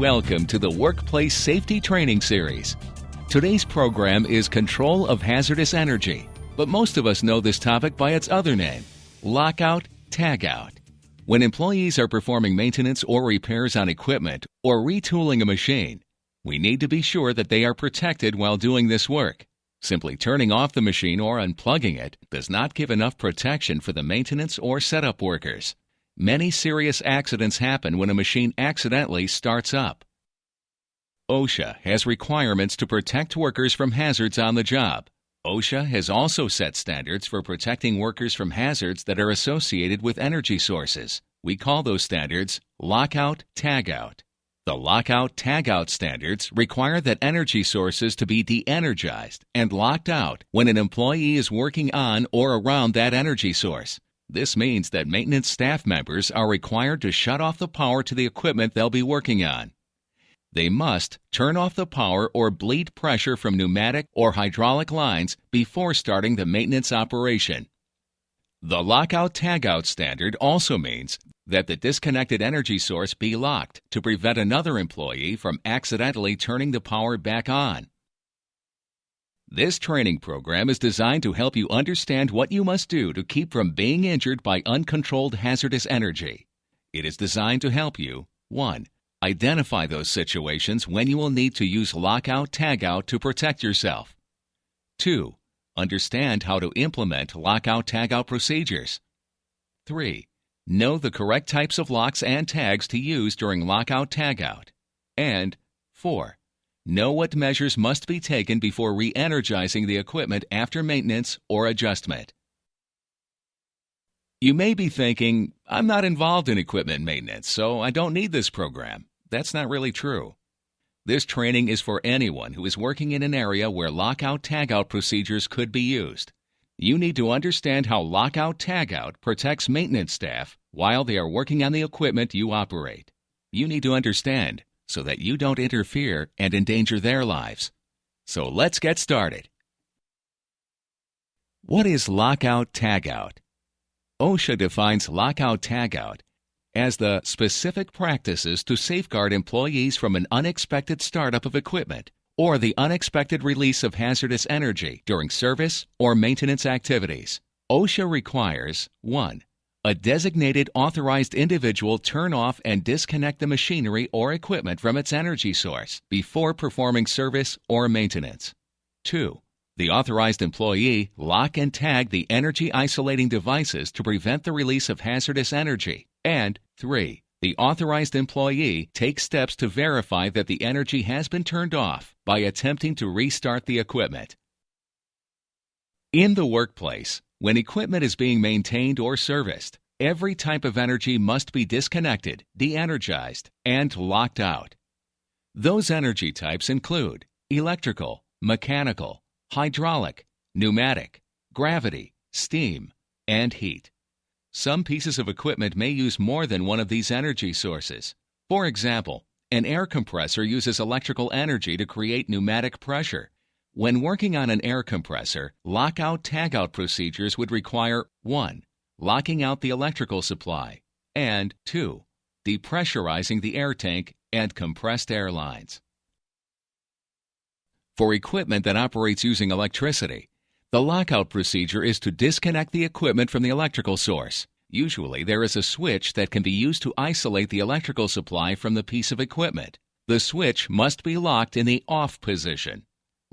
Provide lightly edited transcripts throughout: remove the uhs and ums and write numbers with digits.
Welcome to the Workplace Safety Training Series. Today's program is Control of Hazardous Energy, but most of us know this topic by its other name, Lockout Tagout. When employees are performing maintenance or repairs on equipment or retooling a machine, we need to be sure that they are protected while doing this work. Simply turning off the machine or unplugging it does not give enough protection for the maintenance or setup workers. Many serious accidents happen when a machine accidentally starts up. OSHA has requirements to protect workers from hazards on the job. OSHA has also set standards for protecting workers from hazards that are associated with energy sources. We call those standards Lockout Tagout. The Lockout Tagout standards require that energy sources to be de-energized and locked out when an employee is working on or around that energy source. This means that maintenance staff members are required to shut off the power to the equipment they'll be working on. They must turn off the power or bleed pressure from pneumatic or hydraulic lines before starting the maintenance operation. The Lockout Tagout standard also means that the disconnected energy source be locked to prevent another employee from accidentally turning the power back on. This training program is designed to help you understand what you must do to keep from being injured by uncontrolled hazardous energy. It is designed to help you 1. Identify those situations when you will need to use Lockout Tagout to protect yourself. 2. Understand how to implement Lockout Tagout procedures. 3. Know the correct types of locks and tags to use during Lockout Tagout. And 4. Know what measures must be taken before re-energizing the equipment after maintenance or adjustment. You may be thinking, I'm not involved in equipment maintenance, so I don't need this program. That's not really true. This training is for anyone who is working in an area where Lockout Tagout procedures could be used. You need to understand how Lockout Tagout protects maintenance staff while they are working on the equipment you operate. You need to understand so that you don't interfere and endanger their lives. So let's get started. What is Lockout Tagout? OSHA defines Lockout Tagout as the specific practices to safeguard employees from an unexpected startup of equipment or the unexpected release of hazardous energy during service or maintenance activities. OSHA requires 1. A designated authorized individual turn off and disconnect the machinery or equipment from its energy source before performing service or maintenance. 2. The authorized employee lock and tag the energy isolating devices to prevent the release of hazardous energy. And 3. The authorized employee takes steps to verify that the energy has been turned off by attempting to restart the equipment. In the workplace, when equipment is being maintained or serviced, every type of energy must be disconnected, de-energized, and locked out. Those energy types include electrical, mechanical, hydraulic, pneumatic, gravity, steam, and heat. Some pieces of equipment may use more than one of these energy sources. For example, an air compressor uses electrical energy to create pneumatic pressure. When working on an air compressor, Lockout Tagout procedures would require 1. Locking out the electrical supply, and 2. Depressurizing the air tank and compressed air lines. For equipment that operates using electricity, the lockout procedure is to disconnect the equipment from the electrical source. Usually there is a switch that can be used to isolate the electrical supply from the piece of equipment. The switch must be locked in the off position.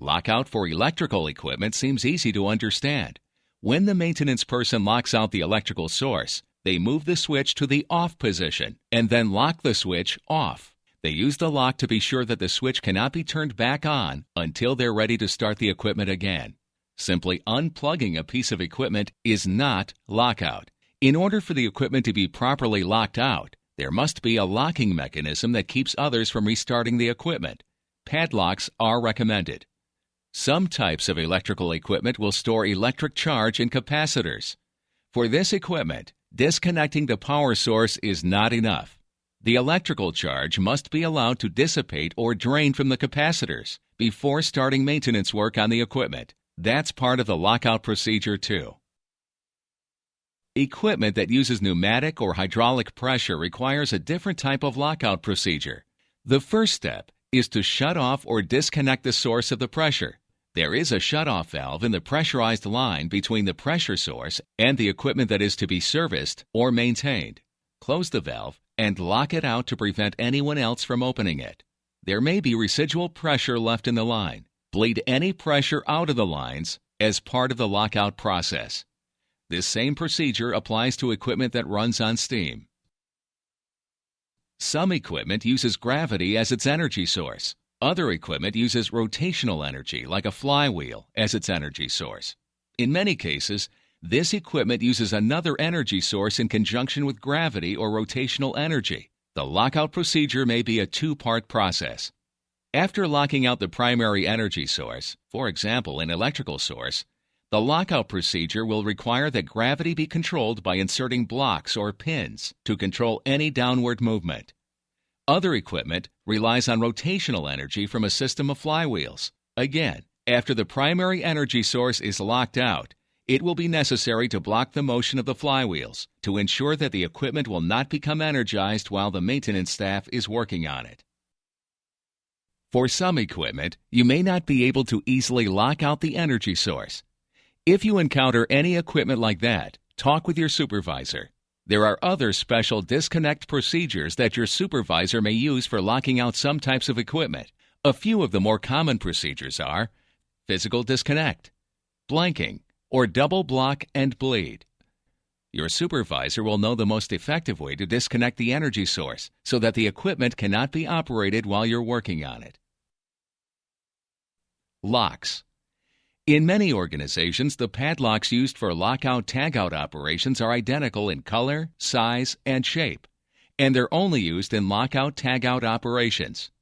Lockout for electrical equipment seems easy to understand. When the maintenance person locks out the electrical source, they move the switch to the off position and then lock the switch off. They use the lock to be sure that the switch cannot be turned back on until they're ready to start the equipment again. Simply unplugging a piece of equipment is not lockout. In order for the equipment to be properly locked out, there must be a locking mechanism that keeps others from restarting the equipment. Padlocks are recommended. Some types of electrical equipment will store electric charge in capacitors. For this equipment, disconnecting the power source is not enough. The electrical charge must be allowed to dissipate or drain from the capacitors before starting maintenance work on the equipment. That's part of the lockout procedure too. Equipment that uses pneumatic or hydraulic pressure requires a different type of lockout procedure. The first step is to shut off or disconnect the source of the pressure. There is a shutoff valve in the pressurized line between the pressure source and the equipment that is to be serviced or maintained. Close the valve and lock it out to prevent anyone else from opening it. There may be residual pressure left in the line. Bleed any pressure out of the lines as part of the lockout process. This same procedure applies to equipment that runs on steam. Some equipment uses gravity as its energy source. Other equipment uses rotational energy, like a flywheel, as its energy source. In many cases, this equipment uses another energy source in conjunction with gravity or rotational energy. The lockout procedure may be a two-part process. After locking out the primary energy source, for example, an electrical source, the lockout procedure will require that gravity be controlled by inserting blocks or pins to control any downward movement. Other equipment relies on rotational energy from a system of flywheels. Again, after the primary energy source is locked out, it will be necessary to block the motion of the flywheels to ensure that the equipment will not become energized while the maintenance staff is working on it. For some equipment, you may not be able to easily lock out the energy source. If you encounter any equipment like that, talk with your supervisor. There are other special disconnect procedures that your supervisor may use for locking out some types of equipment. A few of the more common procedures are physical disconnect, blanking, or double block and bleed. Your supervisor will know the most effective way to disconnect the energy source so that the equipment cannot be operated while you're working on it. Locks. In many organizations, the padlocks used for lockout tagout operations are identical in color, size, and shape, and they're only used in lockout tagout operations.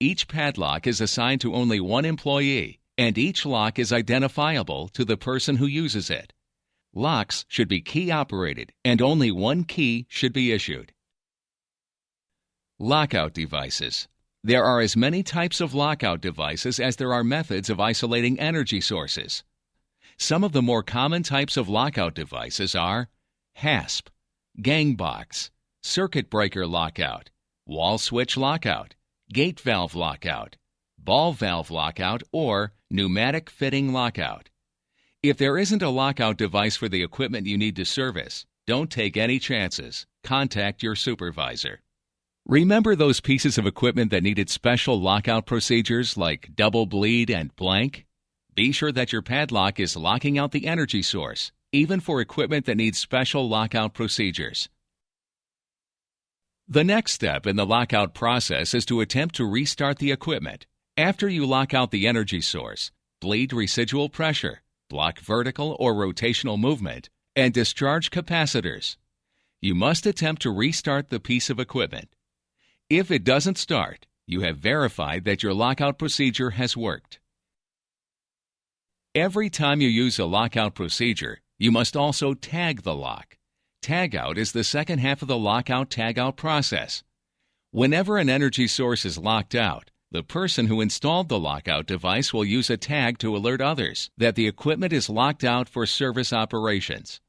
Each padlock is assigned to only one employee, and each lock is identifiable to the person who uses it. Locks should be key operated, and only one key should be issued. Lockout devices. There are as many types of lockout devices as there are methods of isolating energy sources. Some of the more common types of lockout devices are hasp, gang box, circuit breaker lockout, wall switch lockout, gate valve lockout, ball valve lockout, or pneumatic fitting lockout. If there isn't a lockout device for the equipment you need to service, don't take any chances. Contact your supervisor. Remember those pieces of equipment that needed special lockout procedures like double bleed and blank? Be sure that your padlock is locking out the energy source, even for equipment that needs special lockout procedures. The next step in the lockout process is to attempt to restart the equipment. After you lock out the energy source, bleed residual pressure, block vertical or rotational movement, and discharge capacitors. You must attempt to restart the piece of equipment. If it doesn't start, you have verified that your lockout procedure has worked. Every time you use a lockout procedure, you must also tag the lock. Tagout is the second half of the lockout tagout process. Whenever an energy source is locked out, the person who installed the lockout device will use a tag to alert others that the equipment is locked out for service operations.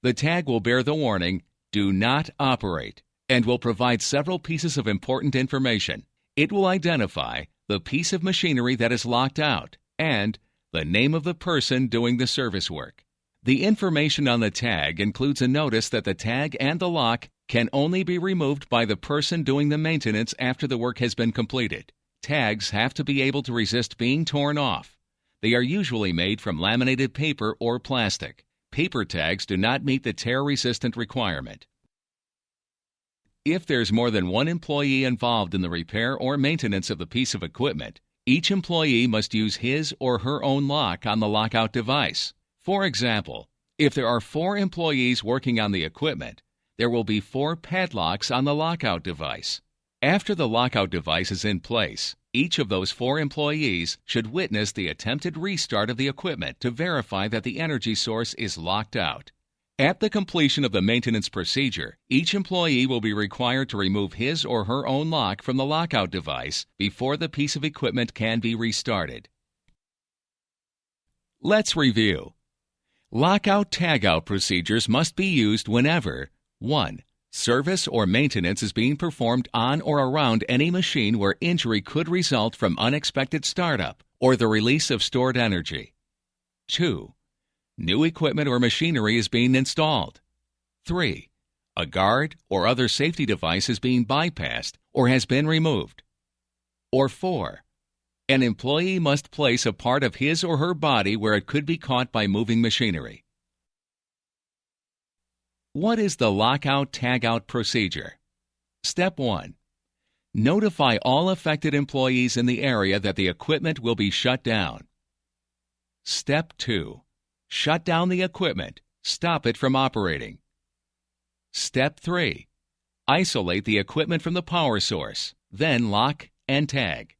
The tag will bear the warning, "Do not operate," and will provide several pieces of important information. It will identify the piece of machinery that is locked out and the name of the person doing the service work. The information on the tag includes a notice that the tag and the lock can only be removed by the person doing the maintenance after the work has been completed. Tags have to be able to resist being torn off. They are usually made from laminated paper or plastic. Paper tags do not meet the tear-resistant requirement. If there's more than one employee involved in the repair or maintenance of the piece of equipment, each employee must use his or her own lock on the lockout device. For example, if there are 4 employees working on the equipment, there will be 4 padlocks on the lockout device. After the lockout device is in place, each of those 4 employees should witness the attempted restart of the equipment to verify that the energy source is locked out. At the completion of the maintenance procedure, each employee will be required to remove his or her own lock from the lockout device before the piece of equipment can be restarted. Let's review. Lockout tagout procedures must be used whenever 1. Service or maintenance is being performed on or around any machine where injury could result from unexpected startup or the release of stored energy. 2. New equipment or machinery is being installed. 3. A guard or other safety device is being bypassed or has been removed. Or 4. An employee must place a part of his or her body where it could be caught by moving machinery. What is the lockout tagout procedure? Step 1. Notify all affected employees in the area that the equipment will be shut down. Step 2. Shut down the equipment. Stop it from operating. Step 3. Isolate the equipment from the power source, then lock and tag.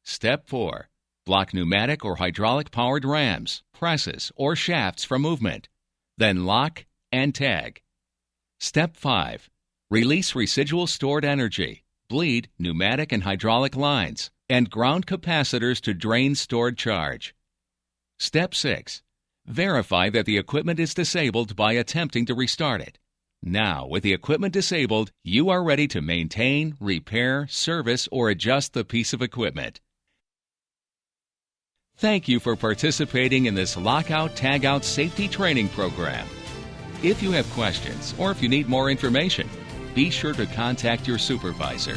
Step 4. Block pneumatic or hydraulic-powered rams, presses, or shafts from movement, then lock and tag. Step 5. Release residual stored energy, bleed pneumatic and hydraulic lines, and ground capacitors to drain stored charge. Step 6. Verify that the equipment is disabled by attempting to restart it. Now, with the equipment disabled, you are ready to maintain, repair, service, or adjust the piece of equipment. Thank you for participating in this Lockout Tagout safety training program. If you have questions or if you need more information, be sure to contact your supervisor.